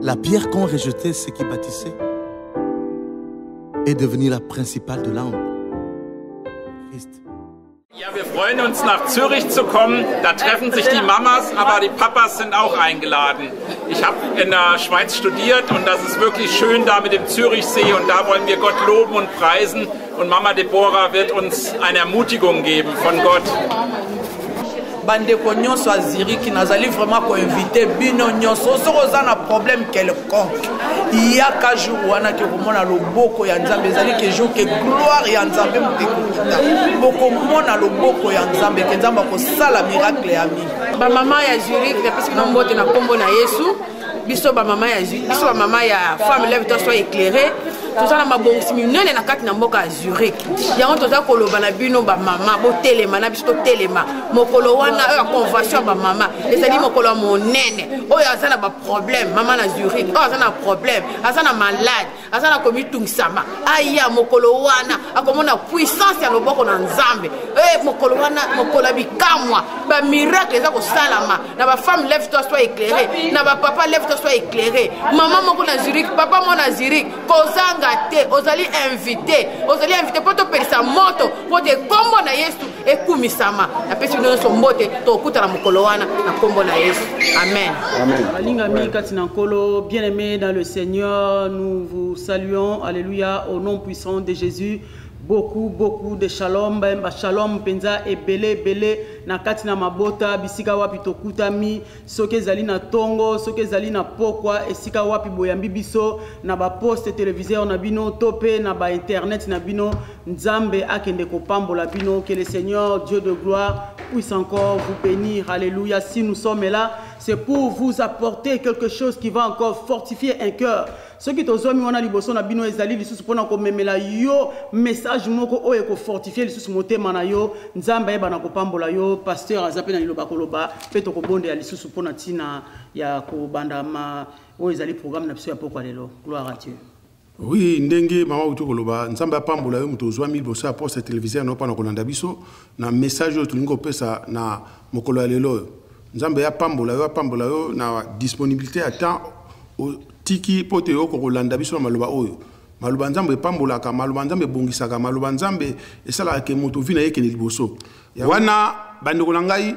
La pierre qu'ont rejetée ceux qui bâtissaient est devenue la principale de l'angle. Christ. Ja, wir freuen uns, nach Zürich zu kommen. Da treffen sich die Mamas, aber die Papas sind auch eingeladen. Ich habe in der Schweiz studiert und das ist wirklich schön da mit dem Zürichsee und da wollen wir Gott loben und preisen. Und Mama Deborah wird uns eine Ermutigung geben von Gott. Bandeko nyonso a Zurich nazali vraiment ko inviter bino nyonso soko za na problème quelconque yaka jour wana ke komona loboko ya Nzambe ezali ke jour ke gloire ya Nzambe mutekuta boko mona loboko ya Nzambe ke Nzambe ko sala miracle ya mi ba mama ya Zurich parce que nombote na kombo na Yesu biso ba mama ya Zurich biso ba mama ya femme lève-toi sois éclairée tout ça na mabongisi minene na kati na mboka ya Zurich yango toza koloba na bino ba mama bo telema na biso telema mokolo wana oyo convention ba mama ezali mokolo ya monene oyo azana ba problème mama na Zurich oyo azana problème azana malade azana komitungisama aya mokolo wana akomona puissance ya loboko na Nzambe mokolo wana mokolo bikamwa ba miracle eza kosalama na ba femme lève-toi sois éclairée na ba papa lève-toi sois éclairé maman moko na Zurich papa mo na Zurich kozanga ozali invité pour te perisa moto pour te kombo na Yesu ekumisama na pesi no so mbote to kuta na mokolo wana na kombo na Yesu amen amen. Balingami katina nkolo bien-aimés dans le Seigneur, nous vous saluons alléluia au nom puissant de Jésus. Beaucoup de shalom shalom penza ebele na katina mabota bisika wapi tokutami soke zali na tongo soke zali na pokwa esika wapi boyambi biso na ba poste téléviseur na bino topé na ba internet na bino Nzambe akende kopambola bino. Que le Seigneur Dieu de gloire puisse encore vous bénir. Alléluia. Si nous sommes là, c'est pour vous apporter quelque chose qui va encore fortifier un cœur. Ce qui tozomi wana liboso na bino ezali lisusu pona ko memela yo message moko oyo ko fortifier lisusu motema na yo Nzambe yeba na kopambola yo pasteur azape na liloba koloba pe to ko bonde ya lisusu pona tina ya ko banda ma oyo ezali programme na biso ya pokwa lelo. Gloire à Dieu. Oui, ndenge mama uto koloba Nzambe apambola yo muto zwa liboso ya poste téléviseur no pona kolanda biso na message yo tulingo pesa na mokolo ya lelo. Nzambe apambola yo na disponibilité à temps tiki pote yo ko landa biso maloba oyo maloba Nzambe pambolaka maloba Nzambe bongisaka maloba Nzambe esala ke moto vina yeke ni liboso wana bandeko na ngai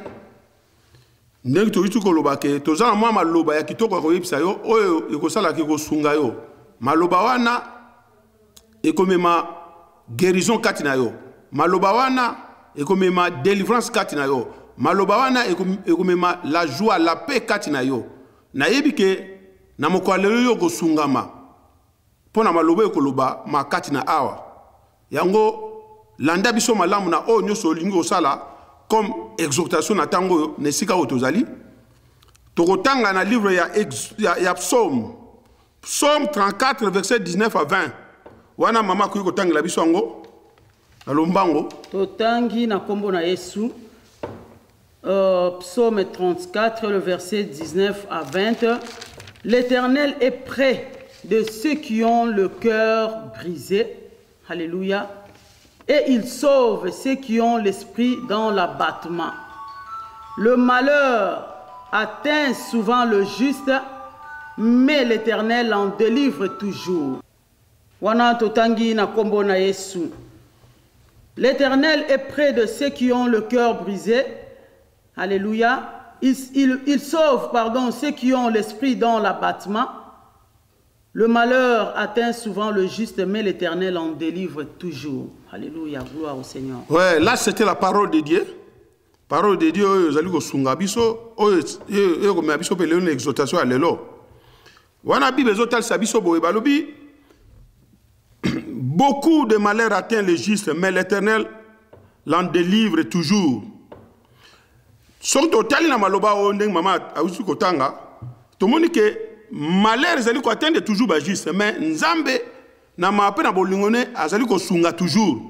ndenge to koloba ke tozana mwa maloba ya kitoko ko yebisa yo oyo ekosala ke ko sunga yo maloba wana ekomema guérison kati na yo maloba wana ekomema délivrance kati na yo maloba wana ekomema la joie la paix kati na yo na yebi ke na mokwalelo yo ko sungama pona maloba ekoloba makati na awa yango landa biso malamu na o nyoso lingo sala comme exhortation na tango nesika otozali tokotanga na livre ya Psaume 34 verset 19 à 20 wana mama ko tangela biso ngo na lombango totangi na kombo na Yesu. Psaume 34 le verset 19 à 20. L'Éternel est près de ceux qui ont le cœur brisé. Alléluia. Et il sauve ceux qui ont l'esprit dans l'abattement. Le malheur atteint souvent le juste, mais l'Éternel en délivre toujours. Wana totangi na kombo na Yesu. L'Éternel est près de ceux qui ont le cœur brisé. Alléluia. Il sauve, ceux qui ont l'esprit dans l'abattement. Le malheur atteint souvent le juste, mais l'Éternel en délivre toujours. Alléluia, gloire au Seigneur. Ouais, là c'était la parole de Dieu. Parole de Dieu, oyo sunga biso, oyo ko me biso pe une exhortation à lelo. Wana Bible ezotal sa biso boye balobi. Beaucoup de malheur atteint le juste, mais l'Éternel l'en délivre toujours. Surtout tali na maloba o ndeng mama awusu kotanga to moni ke malheur ezali ko atteindre toujours ba juste mais Nzambe na mape na bolingone azali ko sunga toujours.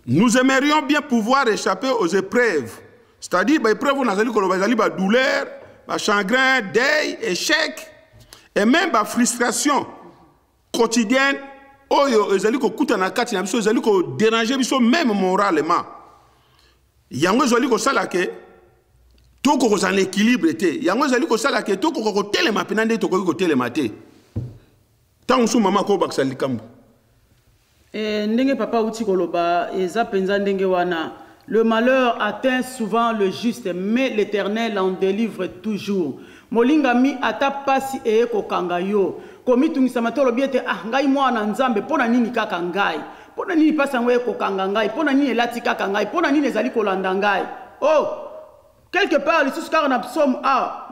Nous aimerions bien pouvoir échapper aux épreuves, c'est-à-dire ba épreuve na azali ko loba ezali ba douleur, ba chagrin, deuil, échec et même ba frustration quotidienne oyo ezali ko kuta na kati na biso ezali ko déranger biso même moralement. Yango ezali ko sala ke to ko kozala l'équilibre te yango ezali kosala ke to ko kotelema pena nde tokoki kotelema te ntango mosusu mama akobakisa likambo. Ndenge papa uti koloba eza penza ndenge wana. Le malheur atteint souvent le juste, mais l'Éternel en délivre toujours. Molingami ata pasi eye kokanga yo. Komi tungisa tolo biete ngai mwana nzambe pona nini kaka ngai. Pona nini pasi yango eye kokanga ngai. Pona nini elati kaka ngai. Pona nini ezali kolanda ngai. Oh, quelque part, le car na psaume A,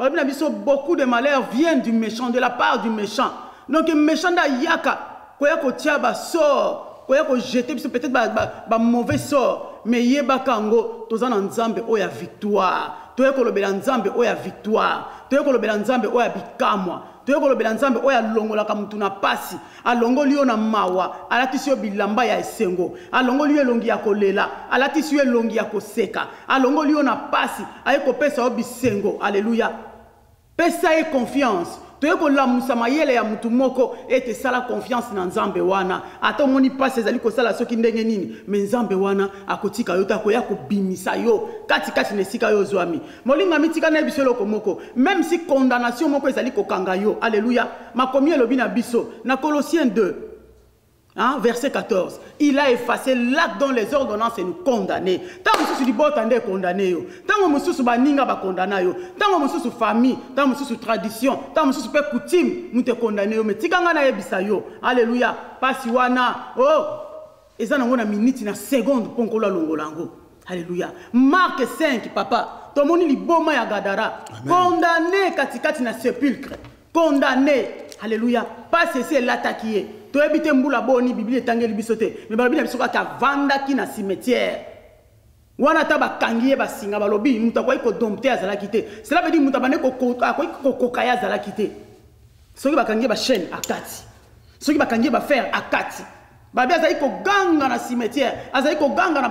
beaucoup de malheurs viennent du méchant, de la part du méchant. Donc le méchant da yaka, koya ko tia ba sort, koya ko jeter peut-être ba mauvais sort, mais yeba kango tozana nzambe oya victoire. Toye ko lobela nzambe oya victoire. Toye ko lobela nzambe oya bikamwa. Toye ko lobela nzambe oya longola ka mutu na pasi. Alongoli yo na mawa, alatisi yo bilamba ya esengo. Alongoli yo longi ya kolela, alatisi yo longi ya koseka. Alongoli yo na pasi, aye ko pesa yo bisengo. Alléluia. Pesa ye confiance. Toye ko lamusa mayele ya mutu moko ete sala confiance na nzambe wana. Ata moni pasi ezali ko sala soki ndenge nini, me nzambe wana akotika yo ta ko ya ko bimisa yo. Kati nesika yo zwami. Molinga mitika na biso loko moko. Même si condamnation moko ezali ko kanga yo. Alléluia. Makomi elobi na biso na Colossiens 2. Hein, verset 14. Il a effacé l'acte dont les ordonnances nous condamnaient. Tant que nous sommes condamnés, tant que nous sommes condamnés, tant que nous sommes famille, tant que nous sommes tradition, tant que nous sommes coutume, nous sommes condamnés. Mais si nous sommes alléluia, pas si wana, oh, et ça nous avons une minute, une seconde pour qu'on l'ongolango. Alléluia. Marc 5, papa. Tout le monde est bon à Gadara. Condamné katikati na sépulcre. Condamné. Alléluia. Pas cesser l'attaquer. Tu habites Mboula Boni, Bible etangeli bisote. Mais Bible bisoka ka vanda ki na cimetière. Wana taba kangiye ba singa balobi muta kwa iko dompter azala kité. Cela veut dire muta bane ko kokaya azala kité. Soki ba kangiye ba chaîne akati. Soki ba kangiye ba fer akati. Babi azali ko ganga na cimetière, azali ko ganga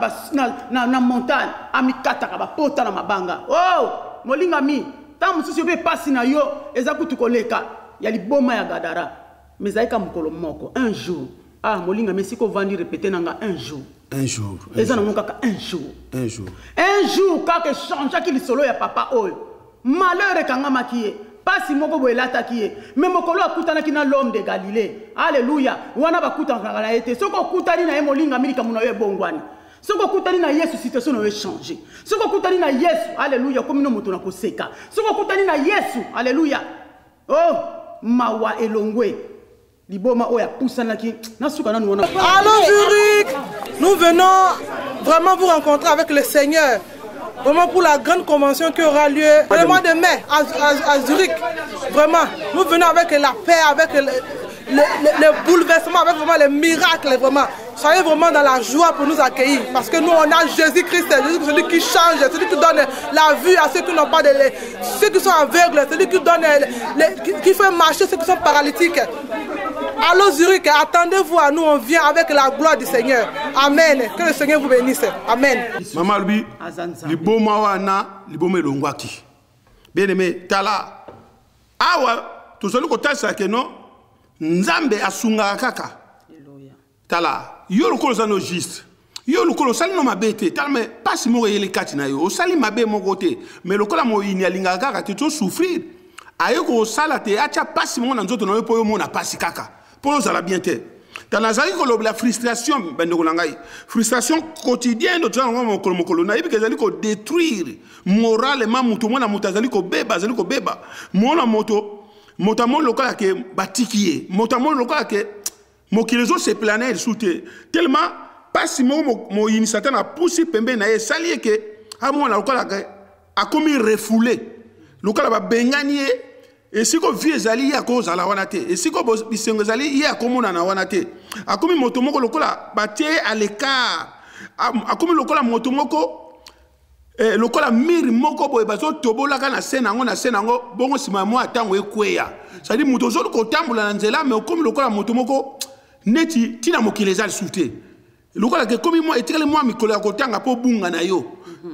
na montagne, amikata ka ba pota na mabanga. Oh, molinga mi, tant mususu be pasi na yo, ezakutu koleka, ya liboma ya Gadara. Mais zaika mukolo moko un jour. Ah, molinga mi siko vandi répéter nanga un jour. Un jour. Eza na kaka un jour. Un jour. Un jour kaka change ki lisolo ya papa oyo. Malheur kanga makiye. Pas si moko bo elata kiye. Mais mokolo akutana kina l'homme de Galilée. Alléluia. Wana bakuta ngala ete. Soko kutani na molinga milika muno ye bongwani. Soko kutani na Yesu situation no changer. Soko kutani na Yesu. Alléluia. Comme no moto na koseka. Soko kutani na Yesu. Alléluia. Oh, mawa elongwe. Liboma oya pousanaki. Nasuka na nuona. Allô Zurich. Nous venons vraiment vous rencontrer avec le Seigneur. Vraiment pour la grande convention qui aura lieu le mois de mai à Zurich. Vraiment, nous venons avec la paix, avec le bouleversement, avec vraiment les miracles. Vraiment. Soyez vraiment dans la joie pour nous accueillir. Parce que nous, on a Jésus-Christ, celui qui change, celui qui donne la vue à ceux qui n'ont pas de lait, ceux qui sont aveugles, celui qui donne, qui fait marcher ceux qui sont paralytiques. Allô Zurich, attendez-vous à nous, on vient avec la gloire du Seigneur. Amen. Que le Seigneur vous bénisse. Amen. Maman Albi, liboma wana, liboma elongwaki. Bien aimé, tala. Awa, tout celui qui t'a que non, nzambe asunga kaka. Tala, yo le kolo no juste. Yo le kolo sali no mabete, tala me pas mo yele kati na yo. O sali mabe mo côté, mais le kolo mo inalinga kaka te to souffrir. Ayo ko sala te acha pas mo na nzoto na yo po yo mo na pasi kaka. Pour ça la bien te. Dans la frustration, frustration quotidienne de gens mon kolo na ibi kezali ko détruire moralement mutu mona mutazali ko beba zali ko beba. Mona moto motamo lokola ke batikiye. Motamo lokola ke mokilezo se planer soute tellement pas si mo initiateur na poussi pembe na ye sali ke amo na lokola ke a commis refoulé. Lokola ba benganie. Et si vous avez zali ya cause à la wanate, et si vous avez zali ya komona na wanate, a comme motomoko lokola baté à l'écart, a comme lokola motomoko, lokola miri moko boy bazo tobola kana senango bongo sima mo atango ekweya. Ça dit motozo ko tambula na nzela mais comme lokola motomoko neti tina mokileza souté. Lokola ke comme moi etikele moi mikolo ya kotanga po bunga na yo.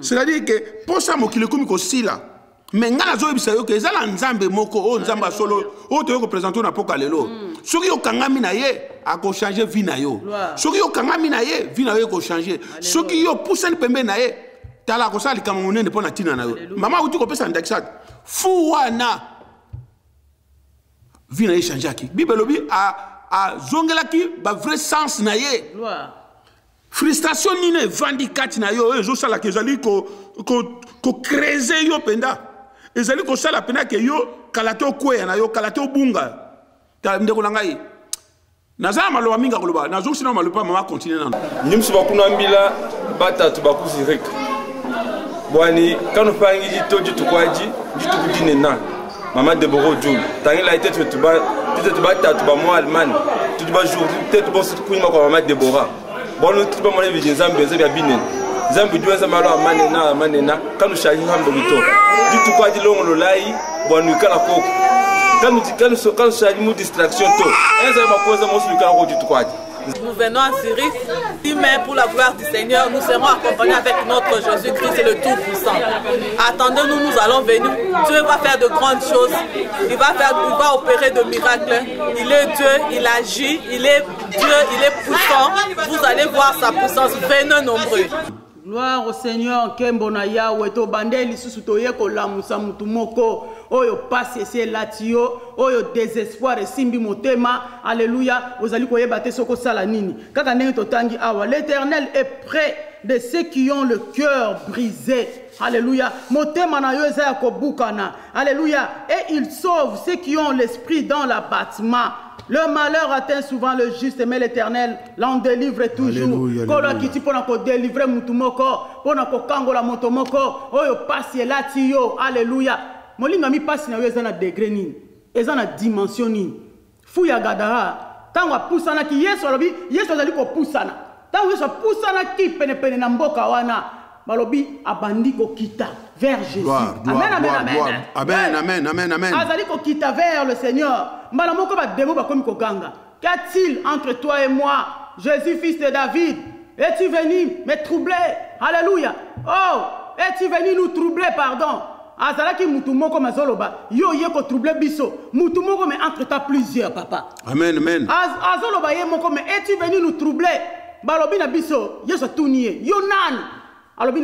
C'est-à-dire que pour ça mokile komi ko sila. Mais ngala zo ebisa yo ke ezala nzambe moko o nzamba solo o to yo ko présenter na poka lelo soki yo kangami na ye a ko changer vie na yo soki yo kangami na ye vie na yo ko changer soki yo pousse pembe na ye tala ko sali kama munene pona tina na yo mama uti ko pesa ndakisat fu wana vina échanger aki bible lobi a zongelaki ba vrai sens na ye frustration ni ne vandikati na yo ezo sala ke zali ko creuser yo penda ezali ko sala pena ke yo kalato kweya na yo kalato bunga ta ndeko ngai nazama maloba minga koloba nazo sina maloba mama continue nano nimsu bakuna mbila batatu bakuzireka bwani kanu pangi jitoji tukwaji jitukudine na mama Deborah Djoul tangi la tete tuba batatu ba mo Allemagne tuba jour tete bo kunyima kwa mama Deborah bono tuba mo levi nzambe nzambe binen nzambe duenza malo amanena kanu shaji hambo bito jitukwaji longo lai bwani kala koko kanu shaji mu distraction to enza makoza mo su kala ko jitukwaji. Nous venons à Zurich, mais pour la gloire du Seigneur, nous serons accompagnés avec notre Jésus-Christ, le Tout-Puissant. Attendez-nous, nous allons venir. Dieu va faire de grandes choses. Il va opérer de miracles. Il est Dieu, il agit, il est Dieu, il est puissant. Vous allez voir sa puissance. Venez nombreux. Gloire au Seigneur, Kembona Yahweh, to bandeli susutoye ko lamusa mutumoko, oyo passe c'est latio, oyo désespoir et simbi motema, alléluia, ozali ko yebate soko sala nini. Kaka ndenge totangi awa, l'Éternel est près de ceux qui ont le cœur brisé. Alléluia. Motema na yo eza ko bukana. Alléluia. Et il sauve ceux qui ont l'esprit dans l'abattement. Le malheur atteint souvent le juste, mais l'Éternel l'en délivre toujours. Kola kiti pona ko délivrer mutumoko, pona ko kangola motomoko, oyo pasi elati yo. Alléluia. Molinga mi pasi na yo ezana degré nini, ezana dimension nini. Fuya gadara, tango pusana ki Yesu alobi, Yesu azali ko pusana. Tango Yesu pusana ki pene na mboka wana. Malobi abandi ko kita vers Jésus. Amen. Azali ko kita vers le Seigneur. Malamoko ba demo ba komi ko ganga. Qu'a-t-il entre toi et moi, Jésus fils de David? Es-tu venu me troubler? Alléluia. Oh, es-tu venu nous troubler, pardon? Azalaki mutumoko mazoloba. Yo ko troubler biso. Mutumoko mais entre ta plusieurs, papa. Amen. Azoloba ye moko mais es-tu venu nous troubler? Balobi na biso, yeso tunie. Yo nan. Alors, bien,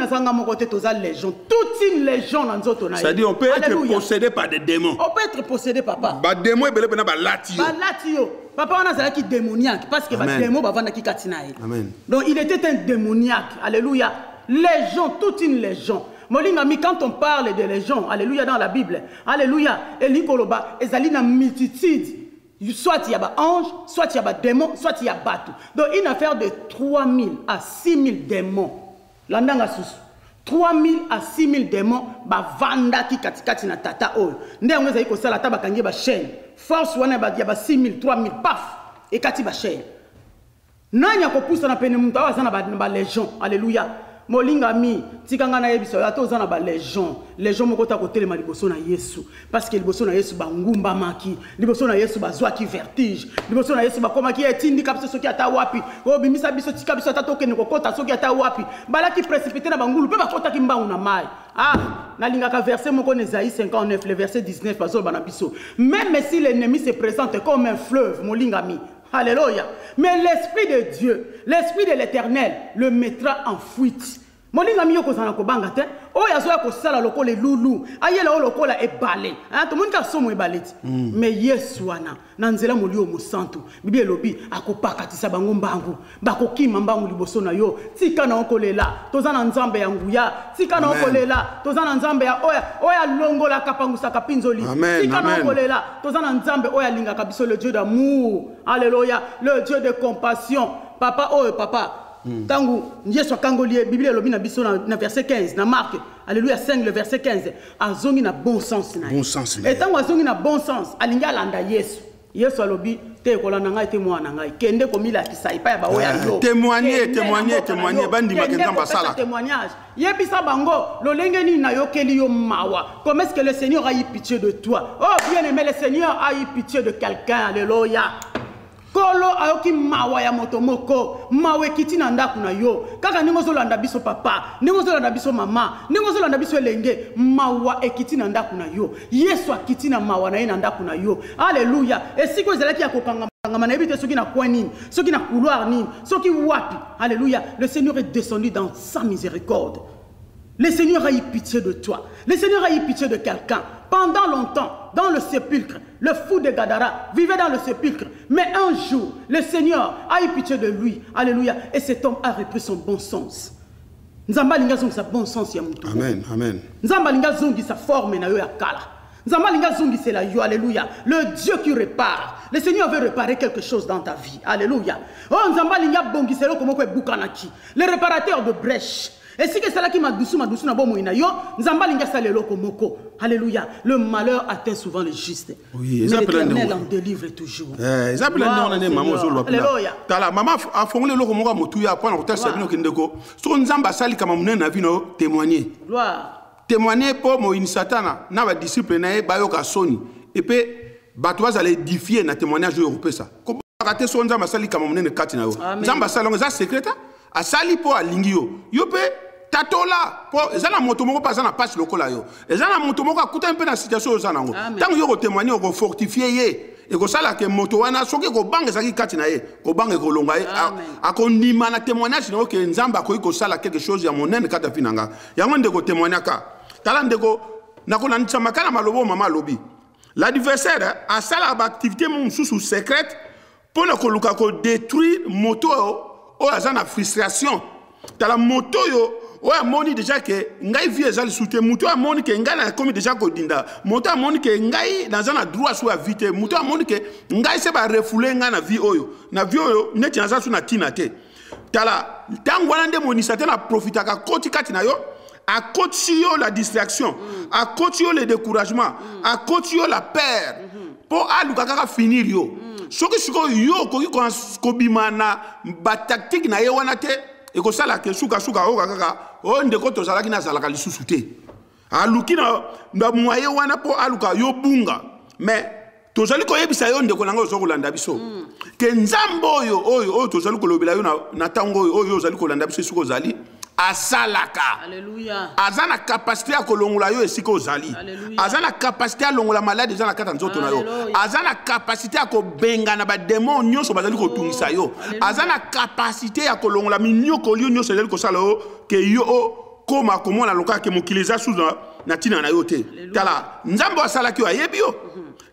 légion. Toute une légion dans notre naïe. C'est-à-dire, on peut être possédé par des démons. On peut être possédé, papa. Par des démons, il y a des latio. Papa, on a qui démoniaque. Parce que les démons, qui katinaï. Amen. Donc, il était un démoniaque. Alléluia. Légion, toute une légion. Molingami, quand on parle de légion, alléluia, dans la Bible, alléluia, et l'ikoloba, et zalina multitude. Soit il y a des anges, soit il y a des démons, soit il y a des bateaux. Donc, une affaire de 3000 à 6000 démons. Landanga susu 3000 à 6000 démons ba vanda ki katikati na tata oyo nde ngweza iko sala ta bakangi ba chaîne force wana ba ya ba 6000 3000 paf et kati ba chaîne nanya ko poussa na pene muntu awazana ba légion alléluia molinga mi tikanga na yebiso ya tozana ba légion moko ta ko telema liboso na Yesu parce que liboso na Yesu ba ngumba maki liboso na Yesu ba zwa ki vertige liboso na Yesu ba koma ki etindi kapso soki ata wapi o bimisa biso tika biso ata tokene ko kota soki ata wapi bala ki précipiter na bangulu pe ba kota ki mbangu na mai na lingaka verset moko na Isaïe 59 le verset 19 bazol bana biso même si l'ennemi se présente comme un fleuve molinga mi. Alléluia. Mais l'Esprit de Dieu, l'Esprit de l'Éternel le mettra en fuite. Molinga mi yoko sana ko banga te o yazo ya ko sala lokola lulu ayela o lokola ebale to monika somo ebaleti mais Yesu wana na nzela molio mo santu bibi elobi akopakatisa bango mbangu bakokima mbangu liboso na yo tika na okolela tozana nzambe ya nguya tika na okolela tozana nzambe ya oya longola kapangusa kapinzoli tika na okolela tozana nzambe oya linga kabiso le Dieu d'amour alléluia le Dieu de compassion papa papa tangu Yesu akangolie Bible lobi na biso na verset 15 na Marc alléluia 5 le verset 15 azongi na bon sens na et tangu azongi na bon sens alinga landa Yesu alobi te kolanda ngai te mwana ngai kende komila kisai pa ya ba oya yo témoigner bandi makenzamba sala témoignage yebisa bango lolenge ni na yokeli yo mawa comment est-ce que le Seigneur a eu pitié de toi oh bien aimé le Seigneur a eu pitié de quelqu'un alléluia. Kolo ayoki mawa ya motomoko mawe kiti na ndaku na yo kaka ningo zolanda biso papa ningo zolanda biso mama ningo zolanda biso elenge mawa ekiti na ndaku na yo Yesu akiti na mawa na ye na ndaku na yo alléluia esiko ezalaki ya kokanga na ebite soki na coin nini soki na couloir nini soki wapi alléluia le Seigneur est descendu dans sa miséricorde Le Seigneur a eu pitié de toi. Le Seigneur a eu pitié de quelqu'un. Pendant longtemps, dans le sépulcre, le fou de Gadara vivait dans le sépulcre. Mais un jour, le Seigneur a eu pitié de lui. Alléluia. Et cet homme a repris son bon sens. Nzamba linga zongi sa bon sens ya mutu. Amen, amen. Nzamba linga zongi sa forme na yo ya kala. Nzamba linga zongi c'est la yo, alléluia. Le Dieu qui répare. Le Seigneur veut réparer quelque chose dans ta vie. Alléluia. Oh nzamba linga bongi c'est comme quoi bukanaki. Le réparateur de brèche. Et si que c'est là qui m'a doucou na bomo ina yo, nzamba linga salelo komoko. Alléluia. Le malheur atteint souvent les justes. Oui, mais l'Éternel en délivre toujours. Ils appellent les maman zolo. Alléluia. Tala maman a fongolé le komoko motuya pour na sabino kindeko. So nzamba sali kama munena vino témoigner. Gloire. Témoigner pour mo satana na ba disciple na ba yo ka soni. Et puis batwa za l'édifier na témoignage européen ça. Ko raté so nzamba sali kama munena kati na yo. Nzamba salonga za secreta a sali po alingi yo. Yo pe tatola po ezana moto moko pa na passe lokola yo. Ezana moto moko akuta mpe na situation yo zanango. Tant yo ko témoigner ko fortifier ye. Et ko sala ke moto wana soki ko bange saki kati na ye, ko bange ko longa ye. Akondima na témoignage na ke nzamba ko sala quelque chose ya monene kata finanga. Yango ndeko témoigner ka. Tala ndeko nakona ntsamaka malobo mama lobi. L'adversaire a sala ba activité mon sous secrète pour ne ko luka ko détruire moto o azana frustration. Tala moto yo o amoni déjà que ngai vie ezali soute moto amoni que ngai na komi déjà ko dinda moto amoni que ngai dans un droit sur la vite moto amoni que ngai se ba refouler ngai na vie oyo neti na su na tinate tala tango wana nde monisate na profitaka koti kati na yo a koti yo la distraction a koti yo le découragement a koti yo la peur pour aluka kaka finir yo soki siko yo ko bimana ba tactique na ye wana te et que ça la que suka o kaka o ndeko to zalaki na zalaka lisusu te aluki na moye wana po aluka yo bunga mais to zali ko yebisa yo ndeko nanga zo kolanda biso ke nzambo oyo to zali ko lobela yo na tango oyo zali ko landa biso suko zali asalaka. Alléluia. Azana capacité à kolongola yo esiko ozali. Azana capacité à longola malade ezana kata nzoto na yo. Azana capacité à ko benga na ba démon nyonso bazali ko tungisa yo. Azana capacité à kolongola minyo ko lio nyonso ezali ko sala yo ke yo koma komona loka ke mokiliza sous na tina na yo te. Tala nzambe asala ki ayebi yo.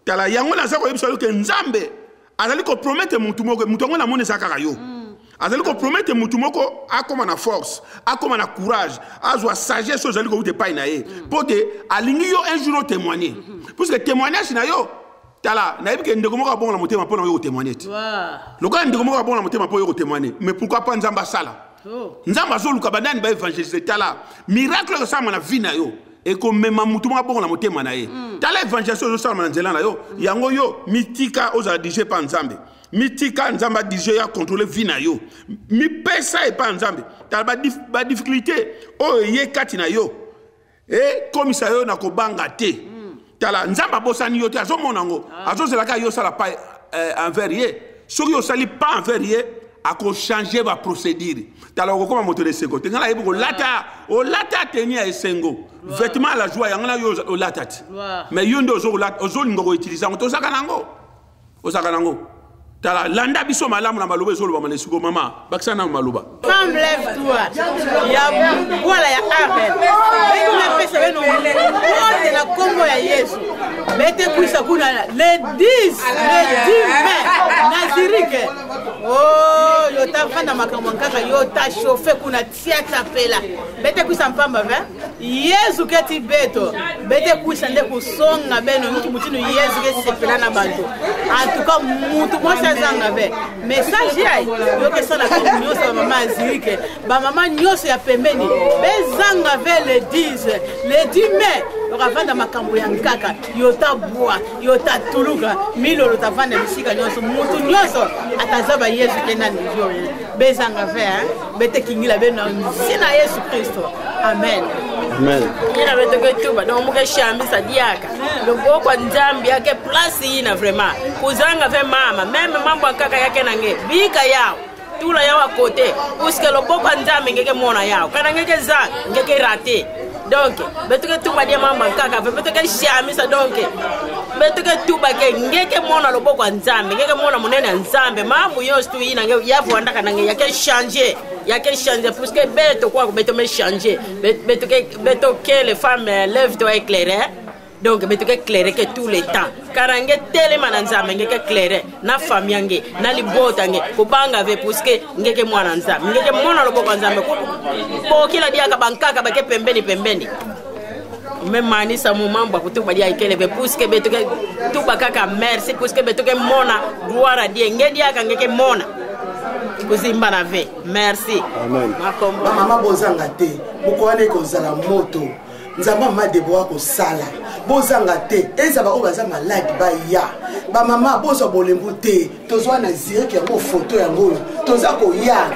Tala yango na zako yebiso yo ke nzambe azali ko promettre mutu moko mutu ngo na mone sakaka yo. Azali ko promettre mutu moko akoma na force, akoma na courage, azwa sagesse ozali ko ute pa na ye. Pote alingi yo un jour témoigner. Parce que témoignage na yo tala na yebi ke ndeko moko abonga na motema pona yo témoigner. Loka ndeko moko abonga na motema po yo témoigner. Mais pourquoi pas nzamba sala? Nzamba zo luka bandani ba évangéliser tala. Miracle que ça na vie na yo. Et comme même mutu moko abonga na motema na ye. Tala évangélisation zo sala na nzela na yo. Yango yo mitika oza dije pa nzambe. Mitika nzamba DJ a contrôler vie na yo. Mi pesa e pa nzambe. Tala ba difficulté o ye kati na yo. Et comme ça yo na ko banga te. Tala nzamba bosani yo te azo monango. Azo zelaka yo sala pa envers ye. Soki yo sali pa envers ye a ko changer ba procédure. Tala ko koma moto de seko. Te ngala yebo o lata tenia esengo. Vêtement la joie yangana yo o lata. Mais yo ndo ozo ngo utiliser ngo to saka nango. O saka nango. Tala landa biso malamu na maloba ezolo ba malesiko mama bakisana maloba femme lève-toi ya voilà ya Amen et nous pesa beno de la Congo ya Yesu bete kuisa kuna le 10 mai nazirike oh yo tafanda makambo nkaka yo ta chauffer kuna tia tapela bete kuisa mpamba va Yesu keti beto bete kuisa nde kusonga beno mutu mutinu Yesu ke sepela na bantu en tout cas mutu mosa zanga be message yai yo ke sana ko nyosa mama azirike ba mama nyosa ya pembeni bezanga ve le 10 mai okavanda makambo ya nkaka yo tabua yo tatuluka milolo tavanda bisika nyonso mutu nyonso atazaba Yesu kena ndio bezanga ve bete kingila beno sina Yesu Kristo amen amen ina beto ke tuba donc muke shambi sadiaka donc kwa nzambi yake place ina vraiment kuzanga ve mama même mambo nkaka yake nange bika yao tula yawa kote puisque loboko nzambi ngeke mona yao kana ngeke za ngeke rater donc beto ke tuba dia mama nkaka beto ke shambi sa donc beto ke tuba ke ngeke mona loboko nzambi ngeke mona munene nzambe mambo yose tu ina ngeke yavu andaka nange yake changer a qu'à changer parce que bête quoi bête me changer bête que les femmes lèvent toi éclairer donc bête que éclairer que tout le temps karange tele mananza ngeke éclairer na famille nge na libota nge ko banga ve parce que ngeke mwana nzambe ngeke mwana loboko nzambe ko kila dia ka bankaka ba ke pembeni même mani sa moment ba kutu ba dia ikele ve parce que bête que tout ba kaka merci parce que bête que mona gloire à Dieu ngedi aka ngeke mona kuzimba na ve merci amen mama bozanga te bokwane ko zala moto nzamba mama Deborah ko sala bozanga te ezaba o baza malade ba ya ba mama bozo bolembu te tozwa na zire ki yango photo yango toza ko ya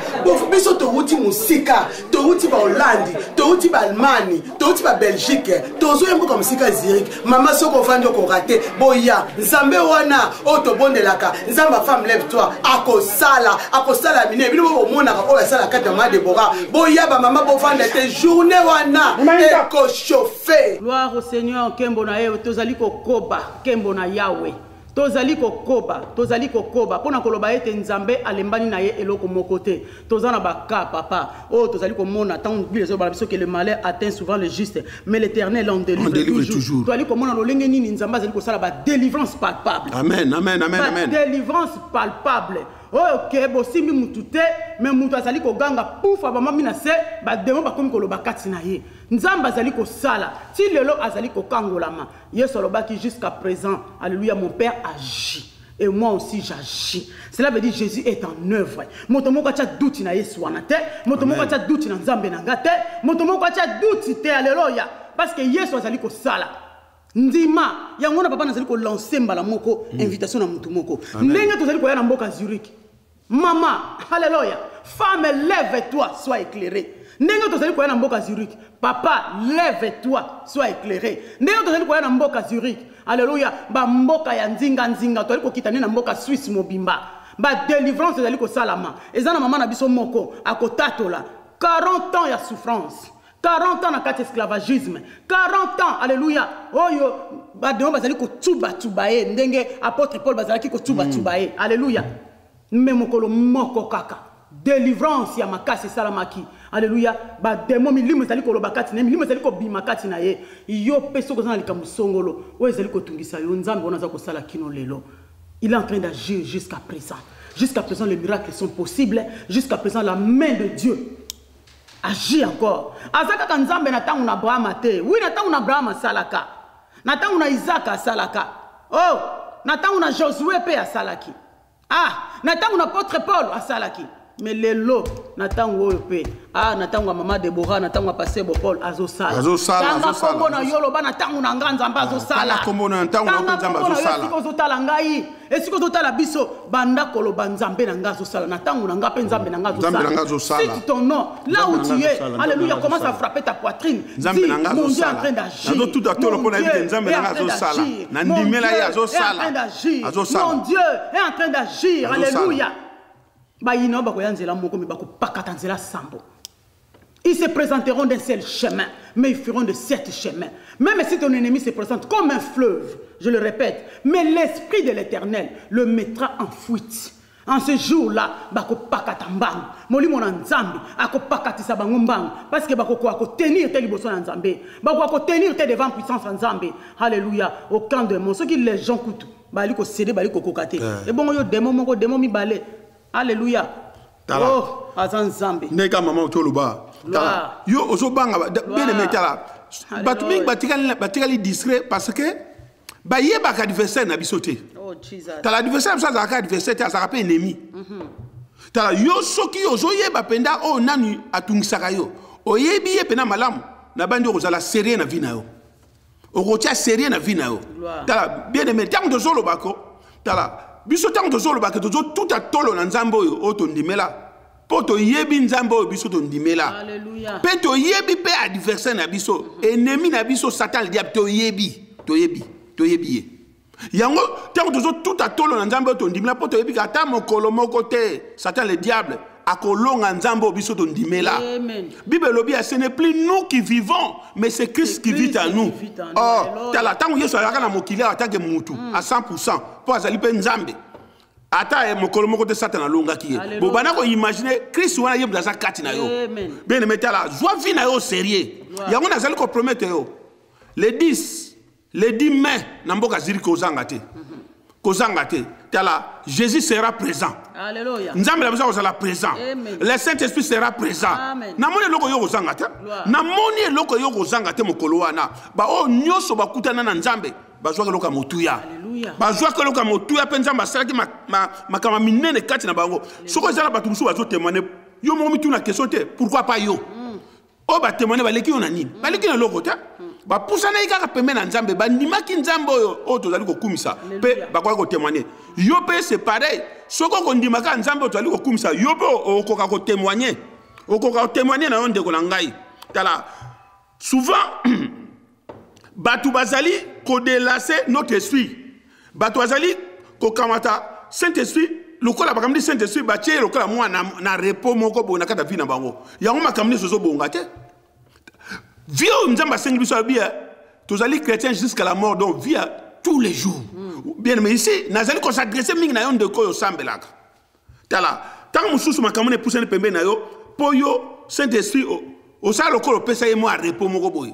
biso to wuti musika to wuti ba Hollande to wuti ba Allemagne to wuti ba Belgique tozo yembo comme musika zire mama soko fando ko raté boya nzambe wana o to bondelaka nzamba femme lève toi akosala mine bino bo mona ka o sala kata mama Deborah boya ba mama bo fanda te journée wana eko chauffer. Gloire au Seigneur kembo na ye tozali ko koba kembo na Yahweh tozali ko koba pona koloba ete nzambe alembani na ye eloko moko te tozana baka papa oh tozali ko mona tant biso ba biso que le malheur atteint souvent le juste mais l'Éternel en délivre toujours tozali ko mona lolenge nini nzambe azali ko sala ba délivrance palpable amen délivrance palpable ok bosimi mutu te mais mutu azali ko ganga pufa ba mami na se ba demo ba komi koloba kati na ye nzambe azali ko sala ti lelo azali ko kangolama yesu alobaki jusqu'à présent alléluia mon père agit et moi aussi j'agis. Cela veut dire Jésus est en œuvre. Motomoko tia douti na yesu wana te motomoko tia douti na nzambe na nga te motomoko tia douti te alléluia parce que yesu azali ko sala ndima yango na papa nazali ko lancer mbala moko invitation na mutu moko ndenge tozali ko ya na mboka Zurich maman alléluia femme lève-toi sois éclairée ndenge tozali ko ya na mboka Zurich papa lève-toi sois éclairé ndenge tozali ko ya na mboka Zurich alléluia ba mboka ya nzinga tozali ko kitane na mboka Suisse mobimba ba délivrance tozali ko salama ezana mama na biso moko akotatola 40 ans ya souffrance 40 ans na kati esclavagisme 40 ans alléluia oyo bademo bazali ko tuba ye ndenge apôtre Paul bazalaki ko tuba ye alléluia mais mokolo moko kaka délivrance ya makasi salamaki alléluia bademo milimo ezali ko loba kati na milimo ezali ko bima kati na ye yo peso ko zana likambo songolo oyo ezali ko tungisa yo nzambe ona za ko sala kino lelo il est en train d'agir jusqu'à présent les miracles sont possibles jusqu'à présent la main de Dieu agit encore. Azaka kanzambe na tangu na Abraham te. Oui na tangu na Abraham salaka. Na tangu na Isaac salaka. Oh, na tangu na Josué pe salaki. Ah, na tangu na apôtre Paul salaki. Mais lelo na tangu oyo pe. Ah, na tangu mama Deborah, na tangu pasteur Paul azosala. Tanga kombo na yolo ba na tangu na nganzamba azosala. Tanga kombo na tangu na nganzamba azosala. Siko zotala ngai. Esiko zotala biso banda koloba nzambe na nga azosala. Na tangu na nga pe nzambe na nga azosala. Cite ton nom là où tu es. Alléluia, commence à frapper ta poitrine. Dis mon Dieu est en train d'agir. Mon Dieu est en train d'agir. Alléluia. Ils se présenteront d'un seul chemin, mais ils feront de 7 chemins. Même si ton ennemi se présente comme un fleuve, je le répète, mais l'Esprit de l'Éternel le mettra en fuite. En ce jour-là, bako pakata mbang, moli mon nzambe, ako pakati sa bango mbang, parce que bako tenir tes liboso nzambe, bako tenir tes devant puissance nzambe. Alléluia. Au camp de mon, ceux qui les gens coutent, bali ko céder, bali ko kokate. Et bon yo démon moko démon mi balé. Alléluia. Oh, azan zambi. Neka maman otoluba. Yo ozo banga bien aimé tala. Batumi batikali discret parce que ba yeba ka adversaire na bisoté. Oh Jesus. Tala adversaire ça ka adversaire ça rappelle ennemi. Tala yo soki ozo yeba penda o nanu atungisaka yo. Oyebi ye pena malamu na bandi ozala sérieux na vie na yo. Okotia sérieux na vie na yo. Tala bien aimé tango dozolo bako. Tala biso tango tozolo ba ke tozo tout a tolo na nzambe oyo otondimela po to yebi nzambe oyo biso tondimela alléluia pe to yebi pe adversaire na biso ennemi na biso satan le diable to yebi ye yango tango tozo tout a tolo na nzambe oyo tondimela po to yebi ka ta mokolo moko te satan le diable akolonga nzambe oyo biso tondimela amen bible lobi ce n'est plus nous qui vivons mais c'est Christ qui vit en nous. Oh tala tango yesu alaka na mokili atake mutu à 100% po azali pe nzambe ata mokolo moko te Satan alonga ki ye bo bana ko imaginer Christ wana yebla za kati na yo bien metala joie vie na yo sérieux yango nazali ko promettre yo le 10 mai na mboka ziri kozanga te tala Jésus sera présent. Alléluia. Nzambe la besoin sera présent. Le Saint-Esprit sera présent. Na moni loko yo kozanga te. Na moni loko yo kozanga te mokolo wana. Ba o nyoso bakutana na Nzambe. Ba joa loka motuya. Alléluia. Ba joa loka motuya pe Nzambe salaki makama minene kati na bango. Soko zala batu musu bazo témoigner. Yo mo mitu na question te. Pourquoi pas yo? O ba témoigner ba leki yo na nini? Ba leki na loko te. Ba pusana ikaka pembe na Nzambe ba ndimaki Nzambe oyo o tozali kokumisa pe ba kwa ko témoigner. Yo pe c'est pareil. Soko ko ndimaka Nzambe o tozali kokumisa yo pe okoka ko témoigner. Okoka ko témoigner na yo ndeko na ngai. Tala souvent batu bazali ko délasser notre esprit. Batu bazali ko kamata Saint-Esprit lokola bakamdi Saint-Esprit ba tie lokola mwana na repos moko bo na kata vie na bango. Yango makamdi sozo bonga te. Vieux Nzamba Sengibiso bien, tous allez chrétiens jusqu'à la mort, donc via tous les jours. Bien, mais ici, nous allons s'adresser à un de koyo sambelak. Tala, tant que nous sommes camouflés pour se pembe na yo, pour yo Saint-Esprit, au sein le corps pesa et moi repos mon boy.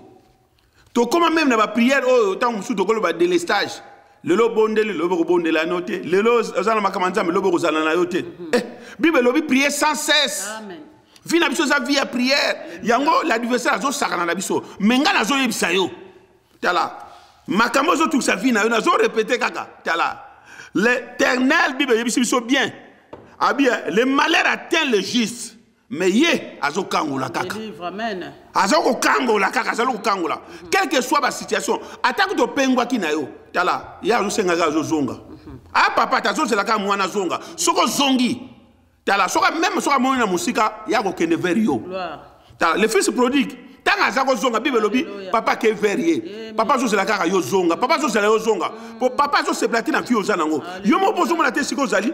To comment même na ba prière, tant que nous sommes de délestage. Le lo bonde, le lo bonde la note, le lo ozana makamanza, le lo ozana na yote. Bible lobi prier sans cesse. Amen. Vina biso za via prière yango l'adversaire azo sakana na biso menga nazo yebisa yo tala makambo zo tout sa vie na yo nazo répéter kaka tala l'Éternel Bible yebisa biso bien bien le malheur atteint le juste mais yé azo kangola kaka amen azo ko kangola kaka azo ko kangola quelle que soit la situation attaque to pengwa ki na yo tala ya azo senga azo zonga papa tazo c'est la ka mwana zonga soko zongi tala soka même soka moni na musika ya ko kende vers yo tala le fils prodigue tanga za ko zonga Bible lobi papa ke vers ye papa zo la kaka yo zonga papa zo la yo zonga po papa zo se platine na fio za nango yo mo bozo mona te siko zali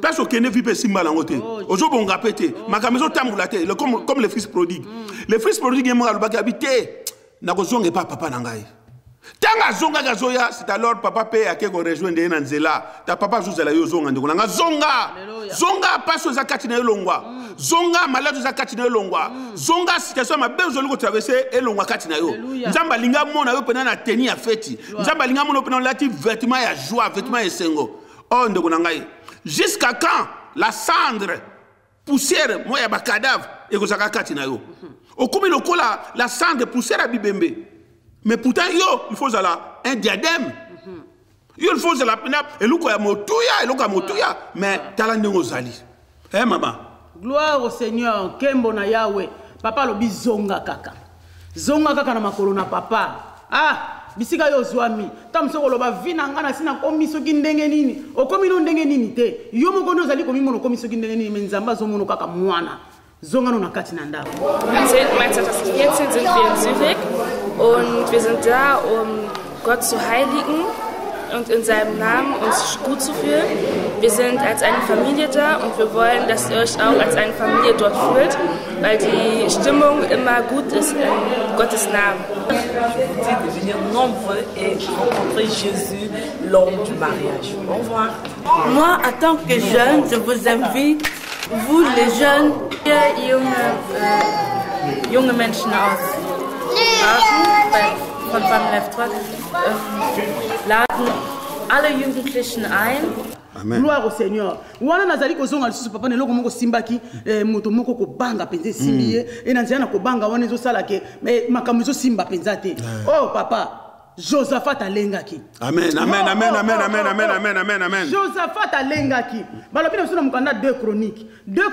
place kende vi pe simba nango te ozo bonga pete makamezo tambula te comme le fils prodigue le fils prodigue mo alobaki habité na ko zonga pa papa na ngai tanga zonga gazoya c'est alors papa pe akeko rejoindre na nzela ta papa zo la yo zonga ndeko nga zonga paso za kati na elongwa zonga malade za kati na elongwa zonga situation mabe zo liko traverser elongwa kati na yo nzamba linga mona yo pena na tenir ya fête nzamba linga mona pena lati vêtement ya joie vêtement ya sengo ndeko na ngai jusqu'à quand la cendre poussière moya ba cadavre ekozaka kati na yo okumi lokola la cendre poussière bibembe. Mais pourtant, il faut un diadème. Il faut la et motuya, mais talandengo zali. Eh maman. Gloire au Seigneur, Kembo na Yahweh. Papa lobi zonga kaka. Zonga kaka na makolo na papa. Bisika yo zwami. Tam soko loba vina ngana sina komi soki ndenge nini. Okomi no ndenge nini te. Yo moko no zali komi mono komi soki ndenge nini, menzamba zo mono kaka mwana. Zonga no na kati na ndako. Seit Mai 2014 sind wir in Zürich. Und wir sind da, um Gott zu heiligen und in seinem Namen uns gut zu fühlen. Wir sind als eine Familie da und wir wollen, dass ihr euch auch als eine Familie dort fühlt, weil die Stimmung immer gut ist in Gottes Namen. De devenir nombreux et rencontrer Jésus lors du mariage. Au revoir. Moi, en tant que jeune, je vous invite, vous les jeunes, junge Menschen aus von Family Life 3 laden alle Jugendlichen ein. Amen. Gloire au Seigneur. Wana nazali kozonga lisusu papa ne loko moko simbaki moto moko ko banga penze simbiye et nanzana ko banga wana zo sala ke makambo zo simba penza te. Oh papa Josaphat alengaki. Amen, amen, amen, amen, amen, amen, amen, amen, amen. Josaphat alengaki. Balobi na sona mukanda 2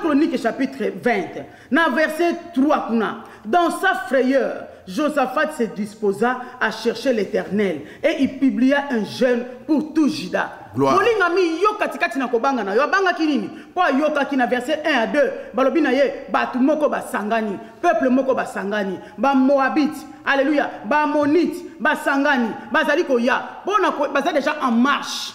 Chroniques chapitre 20. Na verset 3 kuna. Dans sa frayeur, Josaphat se disposa à chercher l'Éternel et il publia un jeûne pour tout Juda. Bolingami yo katikati na kobanga na yo banga kinini po yoka kina verset 1 à 2 balobi na ye batu moko basangani peuple moko basangani ba Moabite alléluia ba Ammonite basangani bazali ko ya bona bazali déjà en marche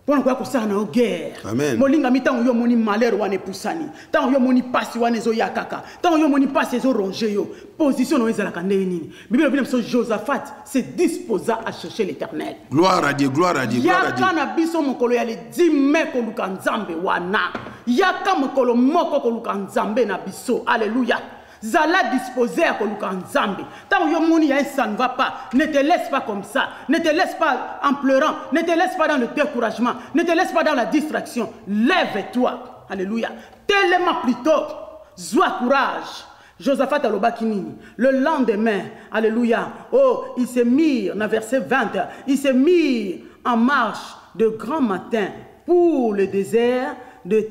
Pour quoi ça na guerre. Amen. Molinga mi tango yo moni malheur wane pusani. Tango yo moni pasi wane zo yakaka. Tango yo moni pasi zo ronge yo. Position no ezala kande nini. Bible bina so Josaphat se disposa à chercher l'Éternel. Gloire à Dieu, gloire à Dieu, gloire à Dieu. Yaka na biso mokolo ya le 10 mai ko luka nzambe wana. Yaka mokolo moko ko luka nzambe na biso. Alléluia. Zala disposé à koluka nzambe. Tant yo moni ya ça ne va pas. Ne te laisse pas comme ça. Ne te laisse pas en pleurant. Ne te laisse pas dans le découragement. Ne te laisse pas dans la distraction. Lève-toi. Alléluia. Tellement plutôt. Sois courage. Josaphat Alobakinini. Le lendemain, alléluia. Oh, il s'est mis, dans verset 20, il s'est mis en marche de grand matin pour le désert de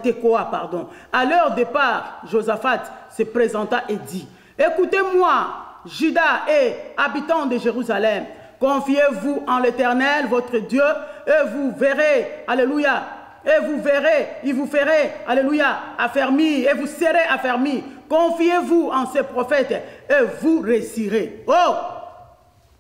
Tekoa, pardon. À leur départ, Josaphat se présenta et dit: écoutez-moi, Juda et habitants de Jérusalem, confiez-vous en l'Éternel, votre Dieu, et vous verrez, alléluia, et vous verrez, il vous ferait, alléluia, affermi, et vous serez affermis. Confiez-vous en ces prophètes, et vous réussirez. Oh!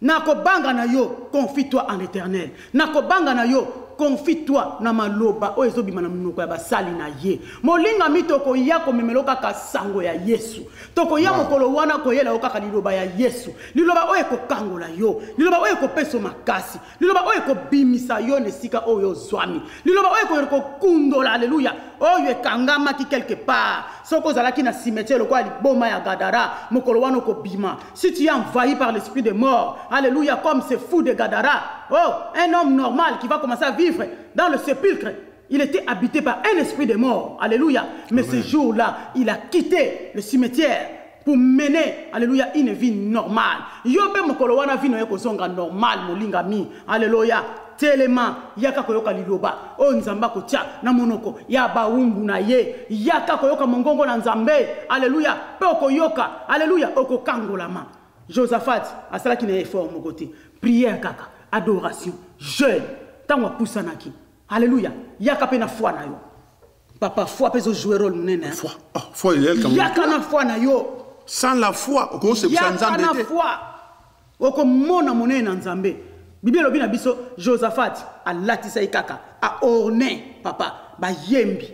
Nakobanga na yo, confie-toi en l'Éternel. Nakobanga na yo, confie-toi na maloba o ezobima na munoko ya basali na ye. Molinga mitoko ya komemeloka ka sango ya Yesu. Toko ya mokolo wana koyela okaka liloba ya Yesu. Liloba o ekokangola yo. Liloba o ekopeso makasi. Liloba o ekobimisa yo nesika oyo zwami. Liloba o ekokundola, alléluia. Oyo ekangama ki quelque part. Soko zalaki na cimetière lokwa liboma ya Gadara, mokolo wana kobima. Si tu es envahi par l'esprit de mort, alléluia, comme ce fou de Gadara. Oh, un homme normal qui va commencer à vivre dans le sépulcre, il était habité par un esprit de mort. Alléluia. Mais ce jour-là, il a quitté le cimetière pour mener, alléluia, une vie normale. Yobe mokolo wana vie no ekozonga normal molingami. Alléluia. Telema yaka koyoka liloba o nzamba ko tia na monoko ya baumbu na ye yaka koyoka mongongo na nzambe. Alléluia. Pe okoyoka, alléluia, okokangolama. Josaphat asala ki na effort mon côté. Prière kaka, adoration, jeûne. Tango pusanaki. Alléluia. Yaka pe na foi na yo. Papa foi pe zo jouer rôle nene. Foi. Ah, foi il comme yaka na foi na yo. Sans la foi, on se yaka na foi. Oko mona monene na nzambe. Bible lobi na biso Josaphat a latisa ikaka a orné papa ba yembi.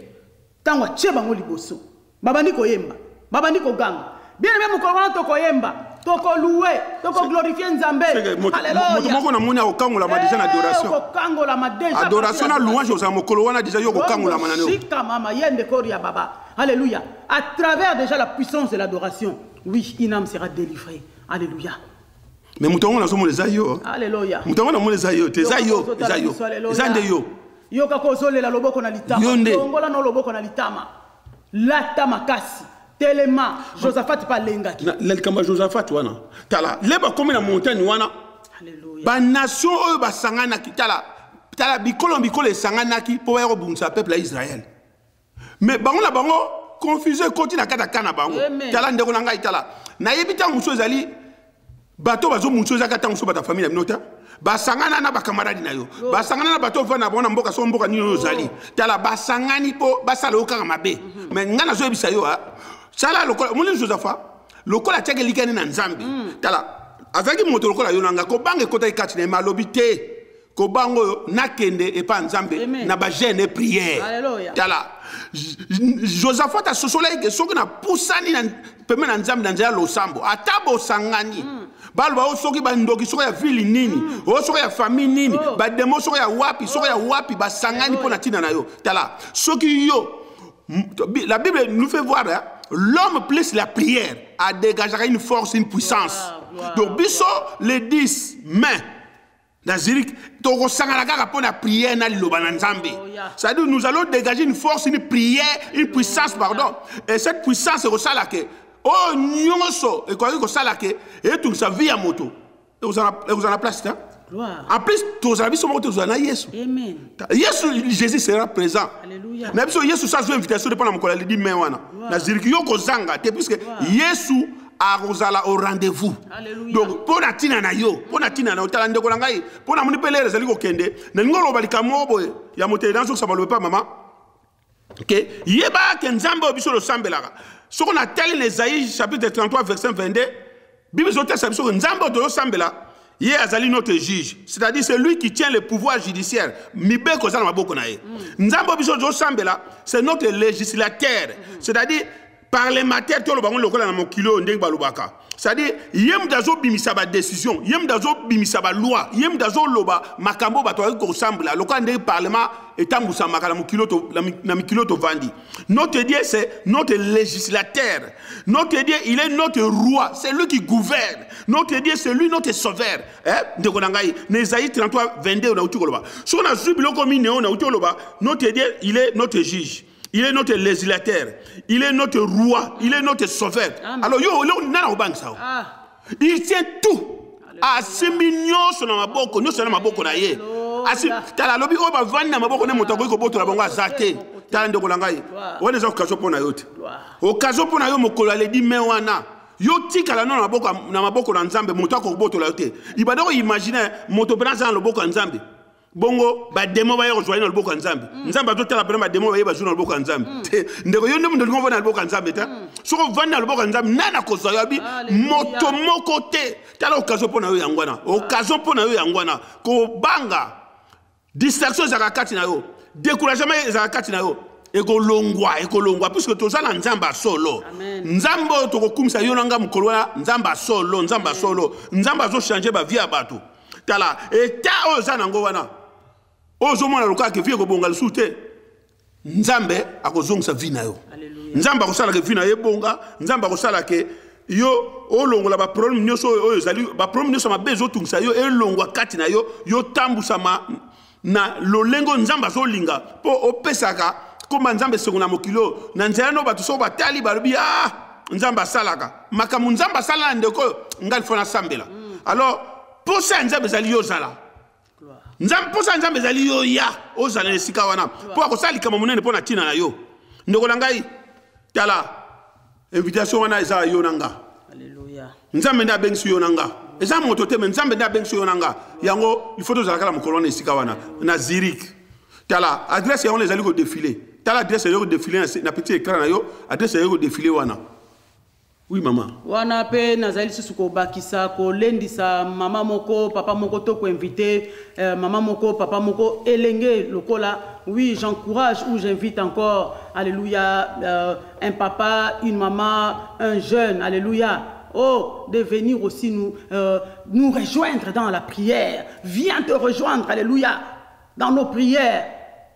Tango tie bango liboso. Baba ndiko yemba. Baba ndiko ganga. Bien même ko wana to ko yemba. Toko loué, toko glorifier Nzambe. Alléluia. Moko na moni okangola ma déjà na adoration. Okangola ma déjà. Adoration na louange aux mokolo wana déjà yo okangola manano. Shika mama yende koria baba. Alléluia. À travers déjà la puissance de l'adoration, oui, une âme sera délivrée. Alléluia. Mais moutongo na somo les ayo. Alléluia. Moutongo na mo les ayo, tes ayo, tes ayo. Zande yo. Yo ka kozole la loboko na litama. Ongola no loboko na litama. Latama kasi. Tellement Josaphat pas lengaki. L'elkamba Josaphat wana. Tala, leba comme na montagne wana. Alléluia. Ba nation eux ba sangana ki tala. Tala bikolo sangana ki po ero bunsa peuple Israël. Mais bango na bango confusion continue kata kana bango. Tala ndeko na ngai tala. Na yebita muso ezali bato bazo muso ezaka tango so bata famille na minota. Ba sangana na ba camarade na yo. Ba sangana na bato va na bona mboka so mboka nyo zali. Tala ba sangani po ba sala okanga mabe. Mais ngana zo ebisa yo ha. Sala lokola muli Josaphat lokola tcheke likani na nzambi tala avec moto lokola yonanga ko bange kota ikati na malobi te ko bango nakende e pa nzambe na ba jeûne et prière. Alléluia. Tala Josaphat a sosola ke soki na pusani na peme na nzambe na nzela losambo atabo sangani balba o soki ba ndoki soki ya ville nini o soki ya famille nini ba demo soki ya wapi ba sangani pona tina na yo tala soki yo la Bible nous fait voir hein, l'homme plus la prière a dégagé une force, une puissance. Donc, biso les 10 mains d'Azirik, toko sangalaka pour la prière na liloba na nzambe. C'est-à-dire nous allons dégager une force, une prière, une puissance, pardon. Et cette puissance est ça là que oh nyonso et quoi que ça là que et tout ça via moto. Et vous en a place hein? En plus, tous les gens sont là. Amen. Jésus sera présent. Alléluia. Mais Jésus ça joue invitation de pendant mon collègue dit mais wana. Na zirikio ko zanga te puisque Jésus a rozala au rendez-vous. Donc pour la tina na yo, pour la tina na otala ndeko ngai, pour na munipelere zali ko kende, na ngolo balika mobo ya moté dans ça ba pas maman. OK, yeba ke nzambe obiso lo sambelaka. Ce qu'on a tel les Isaïe chapitre 33 verset 22, Bible zote sa biso nzambe do sambela. Yé azali notre juge, c'est-à-dire c'est lui qui tient le pouvoir judiciaire. Mibe kozala maboko na ye. Nzambo biso zo sambela, c'est notre législateur, c'est-à-dire parlementaire to lo bango lokola na mokilo ndenge balobaka. C'est-à-dire yem dazo bimisa ba décision, yem dazo bimisa ba loi, yem dazo loba makambo bato ko sambela lokola ndenge parlement etambusa makala mokilo to na mikilo to vandi. Notre Dieu c'est notre législateur. Notre Dieu il est notre roi, c'est lui qui gouverne. Notre Dieu c'est lui notre sauveur. Ndeko nangai, Nésaïe 33 22 na utikoloba. So na zubilo komi neo na utikoloba, notre Dieu il est notre juge. Il est notre législateur, il est notre roi, il est notre sauveur. Alors, il tient tout. À ce mignon, sur ma boko, nous sommes ma boko na ye. T'as la lobby, on va vendre ma boko, on va boto la bonga zate. T'as un de Golangaï. On est au caso pour nayote. Au caso pour nayo, mon collègue dit, mais wana. Yo tika la non na maboko na nzambe, moto ko boto la yote. Il va donc imaginer, moto branza le boko nzambe. Bongo ba demo ba yo joindre le boko nzambe nzambe to tala ba demo ba yo joindre le boko nzambe ndeko yo ndemo ndiko vona le boko nzambe ta soko vanda le boko nzambe nana ko zayabi moto moko te tala occasion pona yo yangwana occasion pona yo yangwana ko banga distraction za kati na yo découragement za kati na yo ekolongwa puisque tozala nzamba solo nzambo to ko kumisa yo nanga mkolwa nzamba solo nzamba zo changer ba vie ya bato tala eta ozana ngo wana ozomona loka ke vie ko bonga lusute nzambe akozongisa vie na yo nzambe akosala ke vie na ye bonga nzambe akosala ke yo olongola ba problème nyoso oyo zali ba problème nyoso mabezo tungisa yo elongwa kati na yo yo tambusama na lolengo nzambe azolinga po opesaka komba nzambe sengona mokilo na nzela no batu so batali balubi nzambe asalaka makamu nzambe asala ndeko ngali fona sambela alors pour ça nzambe zali yo zala nzambe pour ça nzambe zali yo ya ozala esika wana po akosali kama munene pona tina na yo ndeko ngai tala invitation wana eza yo nanga alléluia nzambe nda bengsu yo nanga eza moto te nzambe nda bengsu yo nanga yango il faut tozala kala mokolona esika wana na Zurich tala adresse ya on les ali ko défiler tala adresse yo ko défiler na petit écran na yo adresse yo ko défiler wana. Oui maman. Wana pe nazali susuko bakisa ko lendisa mama moko papa moko to ko inviter mama moko papa moko elenge lokola. Oui, j'encourage ou j'invite encore alléluia un papa, une maman, un jeune alléluia. Oh, de venir aussi nous rejoindre dans la prière. Viens te rejoindre alléluia dans nos prières.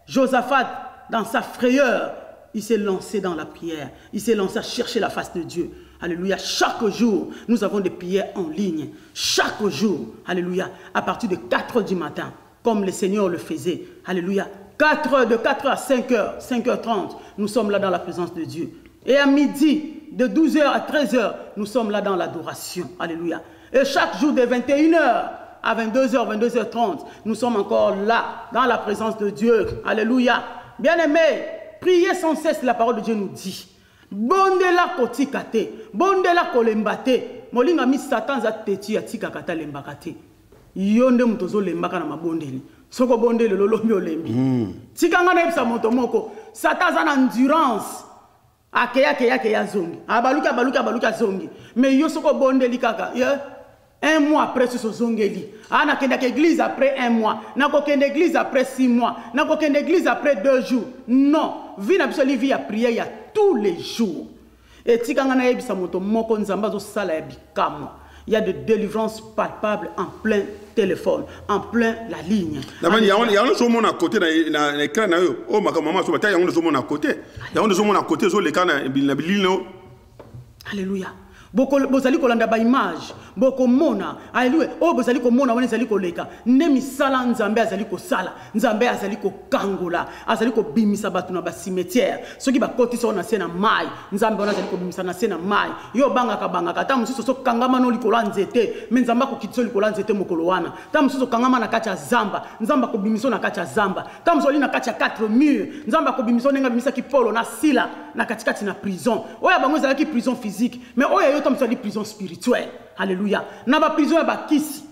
Josaphat dans sa frayeur, il s'est lancé dans la prière. Il s'est lancé à chercher la face de Dieu. Alléluia. Chaque jour, nous avons des prières en ligne. Chaque jour, alléluia, à partir de 4 h du matin, comme le Seigneur le faisait. Alléluia. De 4 h à 5 h, 5h30, nous sommes là dans la présence de Dieu. Et à midi, de 12 h à 13 h, nous sommes là dans l'adoration. Alléluia. Et chaque jour, de 21 h à 22 h, 22h30, nous sommes encore là, dans la présence de Dieu. Alléluia. Bien-aimés, priez sans cesse, la parole de Dieu nous dit. Bondela kotikate, bondela kolembate, molinga mi Satan za teti atika kata lembakate. Yonde mutozo lembaka na mabondeli. Soko bondele lolombi olembi. Tikanga na epsa moto moko, Satan za na endurance. Akeya zongi. Abaluka zongi. Mais yo soko bondeli kaka, un mois après ce zongeli. Na kende église après 1 mois. Na ko kende église après 6 mois. Na ko kende église après 2 jours. Non, vie na biso vie ya prière ya tous les jours. Et tikanga na yebisa moto moko nzamba zo sala ya bikamo. Il y a de délivrance palpable en plein téléphone, en plein la ligne. Il y a un zoom à côté dans l'écran. Oh, ma maman, il y a un zoom à côté. Il y a un zoom à côté sur l'écran. Alléluia. Bozali kolanda ba image boko mona alléluia oh bozali ko mona wana zali ko leka nemi sala nzambe azali ko sala nzambe azali ko kangola azali ko bimisa batu na ba cimetière soki ba koti so na sena mai nzambe wana azali ko bimisa na sena mai yo banga ta mususu so kangama no likolo nzete me nzamba ko kitso likolo nzete mokolo wana ta mususu kangama na kacha zamba nzamba ko bimiso na kacha zamba ta mususu na kacha 4 murs nzamba ko bimiso nenga bimisa ki polo na sila na katikati na prison oya bango ezali ki prison physique mais oya comme ça, prison spirituelle. Alléluia. Na ba prison ya bakisi.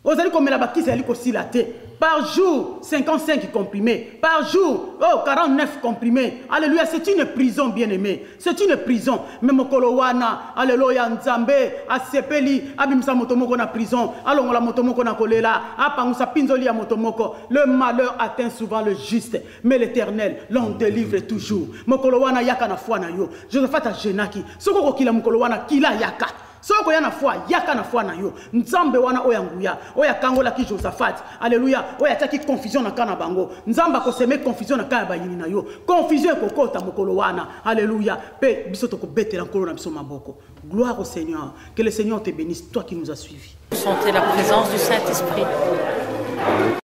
Ozali komela bakisi ali ko silate. Par jour, 55 comprimés. Par jour, 49 comprimés. Alléluia, c'est une prison, bien-aimé. C'est une prison. Mais mokolowana, alléluia, nzambe, asepeli, abimsa motomoko na prison, alongola motomoko na kolela, apangusa pinzoli ya motomoko. Le malheur atteint souvent le juste, mais l'Éternel l'en délivre toujours. Mokolowana yaka na foi na yo. Josephat a jenaki. Soko kila mokolowana kila yaka. Soko yana foi yaka na foi na yo. Nzambe wana oyanguya, oyakangola ki Josaphat. Alléluia. Oyataki confusion na kana bango. Nzamba ko seme confusion na kana bayini na yo. Confusion kokota mokolo wana. Alléluia. Pe biso toko betela nkolo na biso maboko. Gloire au Seigneur. Que le Seigneur te bénisse, toi qui nous as suivis. Sentez la présence du Saint-Esprit.